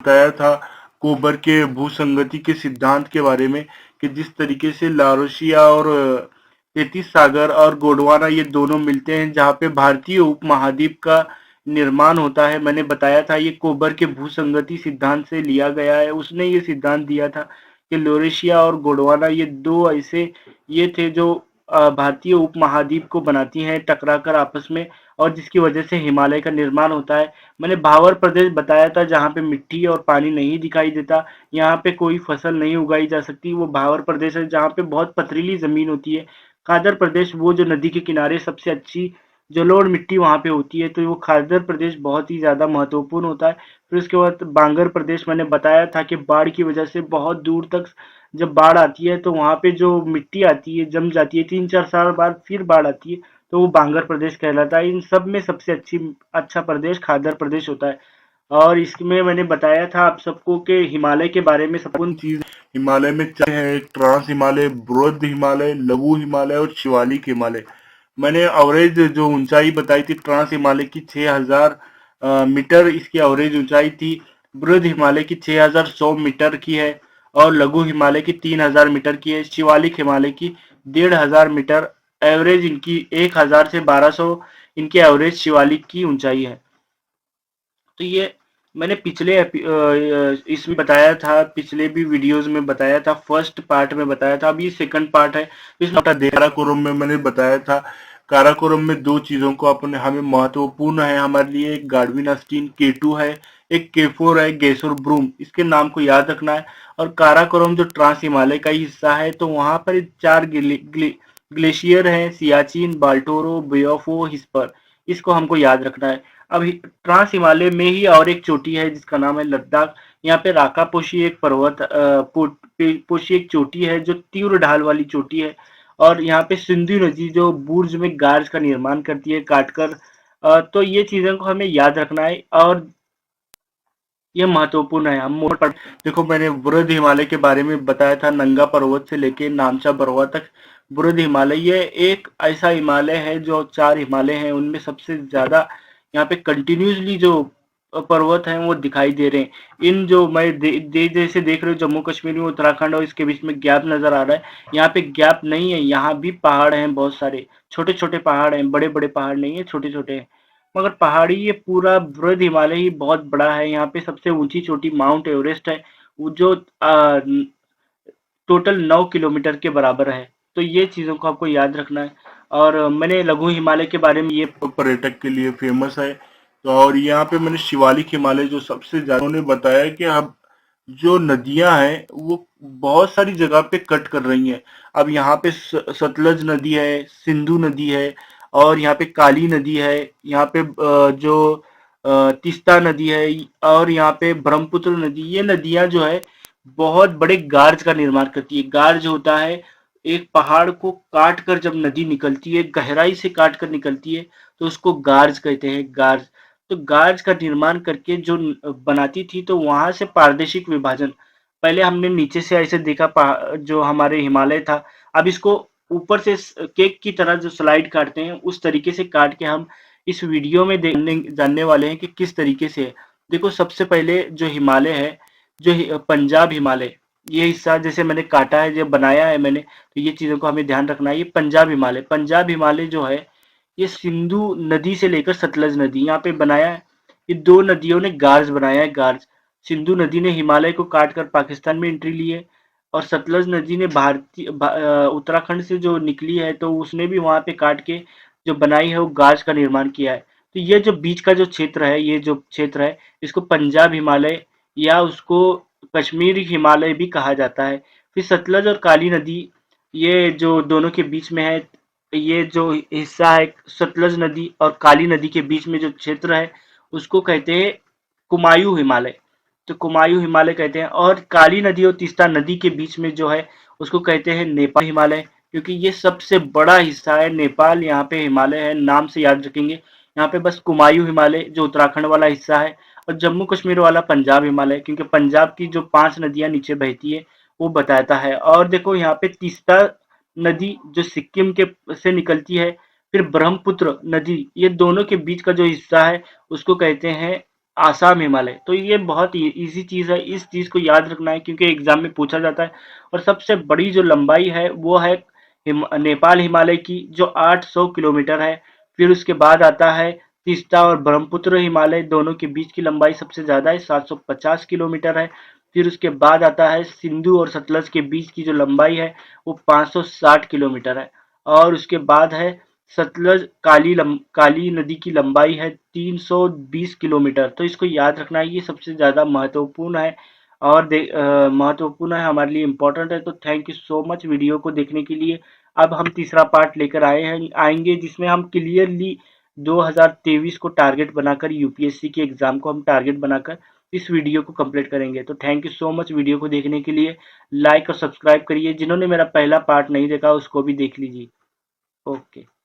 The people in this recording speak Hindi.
बताया था कोबर के भूसंगति के सिद्धांत के बारे में कि जिस तरीके से लारोशिया और तेतीस सागर और गोंडवाना ये दोनों मिलते हैं जहाँ पे भारतीय उपमहाद्वीप का निर्माण होता है। मैंने बताया था ये कोबर के भूसंगति सिद्धांत से लिया गया है। उसने ये सिद्धांत दिया था कि लोरेशिया और गोंडवाना ये दो ऐसे ये थे जो भारतीय उपमहाद्वीप को बनाती हैं टकराकर आपस में, और जिसकी वजह से हिमालय का निर्माण होता है। मैंने भावर प्रदेश बताया था जहाँ पे मिट्टी और पानी नहीं दिखाई देता, यहाँ पे कोई फसल नहीं उगाई जा सकती, वो भावर प्रदेश है जहाँ पे बहुत पथरीली जमीन होती है। खादर प्रदेश वो जो नदी के किनारे सबसे अच्छी जलोढ़ मिट्टी वहाँ पे होती है, तो वो खादर प्रदेश बहुत ही ज़्यादा महत्वपूर्ण होता है। फिर उसके बाद बांगर प्रदेश मैंने बताया था कि बाढ़ की वजह से बहुत दूर तक जब बाढ़ आती है तो वहाँ पे जो मिट्टी आती है जम जाती है, 3-4 साल बाद फिर बाढ़ आती है, तो वो बांगर प्रदेश कहलाता है। इन सब में सबसे अच्छा प्रदेश खादर प्रदेश होता है। और इसमें मैंने बताया था आप सबको कि हिमालय के बारे में संपूर्ण चीज हिमालय में चार है, एक ट्रांस हिमालय, बृहद हिमालय, लघु हिमालय और शिवालिक हिमालय। मैंने एवरेज जो ऊंचाई बताई थी ट्रांस हिमालय की 6000 मीटर इसकी एवरेज ऊंचाई थी, बृहद हिमालय की 6100 मीटर की है, और लघु हिमालय की 3000 मीटर की है, शिवालिक हिमालय की 1500 मीटर। एवरेज इनकी 1000 से 1200 इनकी एवरेज शिवालिक की ऊंचाई है। तो ये मैंने इसमें बताया था, पिछले भी वीडियोस में बताया था, फर्स्ट पार्ट में बताया था, अब ये सेकंड पार्ट है। इसमें काराकोरम में मैंने बताया था, काराकोरम में दो चीजों को अपने हमें महत्वपूर्ण है हमारे लिए, एक गार्डविन अस्टीन K2 है, एक K4 है गेसोर ब्रूम, इसके नाम को याद रखना है। और काराकोरम जो ट्रांस हिमालय का ही हिस्सा है, तो वहां पर चार ग्लेशियर है, सियाचिन, बाल्टोरो, बियोफो, हिस्पर, इसको हमको याद रखना है। अभी ट्रांस हिमालय में ही और एक चोटी है जिसका नाम है लद्दाख। यहाँ पे राकापोशी एक पोशी एक चोटी है जो तीव्र ढाल वाली चोटी है, और यहाँ पे सिंधु नदी जो बुर्ज में गार्ज का निर्माण करती है काटकर। तो ये चीजों को हमें याद रखना है और ये महत्वपूर्ण है। हम देखो मैंने बृहद हिमालय के बारे में बताया था, नंगा पर्वत से लेके नामचा बरवा तक बृहद हिमालय ये एक ऐसा हिमालय है जो चार हिमालय हैं उनमें सबसे ज्यादा यहाँ पे कंटिन्यूसली जो पर्वत हैं वो दिखाई दे रहे हैं। इन जो मैं जैसे देख रहे हो जम्मू कश्मीर में उत्तराखंड और इसके बीच में गैप नजर आ रहा है, यहाँ पे गैप नहीं है, यहाँ भी पहाड़ हैं, बहुत सारे छोटे छोटे पहाड़ हैं, बड़े बड़े पहाड़ नहीं है, छोटे छोटे हैं। मगर पहाड़ी ये पूरा बृहद हिमालय ही बहुत बड़ा है। यहाँ पे सबसे ऊंची चोटी माउंट एवरेस्ट है, वो जो टोटल 9 किलोमीटर के बराबर है। तो ये चीजों को आपको याद रखना है। और मैंने लघु हिमालय के बारे में ये पर्यटक के लिए फेमस है। तो और यहाँ पे मैंने शिवालिक हिमालय जो सबसे ज्यादा उन्होंने बताया कि अब जो नदियां हैं वो बहुत सारी जगह पे कट कर रही हैं। अब यहाँ पे सतलज नदी है, सिंधु नदी है, और यहाँ पे काली नदी है, यहाँ पे जो तीस्ता नदी है, और यहाँ पे ब्रह्मपुत्र नदी, ये नदियां जो है बहुत बड़े गार्ज का निर्माण करती है। गार्ज होता है एक पहाड़ को काट कर जब नदी निकलती है, गहराई से काट कर निकलती है, तो उसको गार्ज कहते हैं, गार्ज। तो गार्ज का निर्माण करके जो बनाती थी, तो वहां से पारदर्शिक विभाजन, पहले हमने नीचे से ऐसे देखा जो हमारे हिमालय था, अब इसको ऊपर से केक की तरह जो स्लाइड काटते हैं उस तरीके से काट के हम इस वीडियो में जानने वाले हैं कि किस तरीके से है। देखो सबसे पहले जो हिमालय है, जो पंजाब हिमालय, ये हिस्सा जैसे मैंने काटा है, जब बनाया है मैंने, तो ये चीजों को हमें ध्यान रखना है। ये पंजाब हिमालय जो है ये सिंधु नदी से लेकर सतलज नदी यहाँ पे बनाया है। ये दो नदियों ने गार्ज बनाया है, गार्ज। सिंधु नदी ने हिमालय को काट कर पाकिस्तान में एंट्री ली है, और सतलज नदी ने उत्तराखंड से जो निकली है तो उसने भी वहां पे काट के जो बनाई है वो गार्ज का निर्माण किया है। तो ये जो बीच का जो क्षेत्र है, ये जो क्षेत्र है, इसको पंजाब हिमालय या उसको कश्मीरी हिमालय भी कहा जाता है। फिर सतलज और काली नदी ये जो दोनों के बीच में है, ये जो हिस्सा है सतलज नदी और काली नदी के बीच में जो क्षेत्र है उसको कहते हैं कुमायूं हिमालय। तो कुमायूं हिमालय कहते हैं। और काली नदी और तीस्ता नदी के बीच में जो है उसको कहते हैं नेपाल हिमालय, क्योंकि ये सबसे बड़ा हिस्सा है नेपाल, यहाँ पे हिमालय है, नाम से याद रखेंगे। यहाँ पे बस कुमायूं हिमालय जो उत्तराखंड वाला हिस्सा है, और जम्मू कश्मीर वाला पंजाब हिमालय, क्योंकि पंजाब की जो 5 नदियां नीचे बहती है वो बताता है। और देखो यहाँ पे तीस्ता नदी जो सिक्किम के से निकलती है, फिर ब्रह्मपुत्र नदी, ये दोनों के बीच का जो हिस्सा है उसको कहते हैं आसाम हिमालय। तो ये बहुत इजी चीज़ है, इस चीज़ को याद रखना है क्योंकि एग्जाम में पूछा जाता है। और सबसे बड़ी जो लंबाई है वो है नेपाल हिमालय की, जो 800 किलोमीटर है। फिर उसके बाद आता है तीस्ता और ब्रह्मपुत्र हिमालय, दोनों के बीच की लंबाई सबसे ज़्यादा है, 750 किलोमीटर है। फिर उसके बाद आता है सिंधु और सतलज के बीच की जो लंबाई है वो 560 किलोमीटर है। और उसके बाद है सतलज काली नदी की लंबाई है 320 किलोमीटर। तो इसको याद रखना है, ये सबसे ज़्यादा महत्वपूर्ण है और महत्वपूर्ण है, हमारे लिए इम्पोर्टेंट है। तो thank you so much video को देखने के लिए। अब हम तीसरा पार्ट लेकर आएंगे जिसमें हम क्लियरली 2023 को टारगेट बनाकर, यूपीएससी के एग्जाम को हम टारगेट बनाकर इस वीडियो को कंप्लीट करेंगे। तो thank you so much video को देखने के लिए। लाइक और सब्सक्राइब करिए, जिन्होंने मेरा पहला पार्ट नहीं देखा उसको भी देख लीजिए। ओके।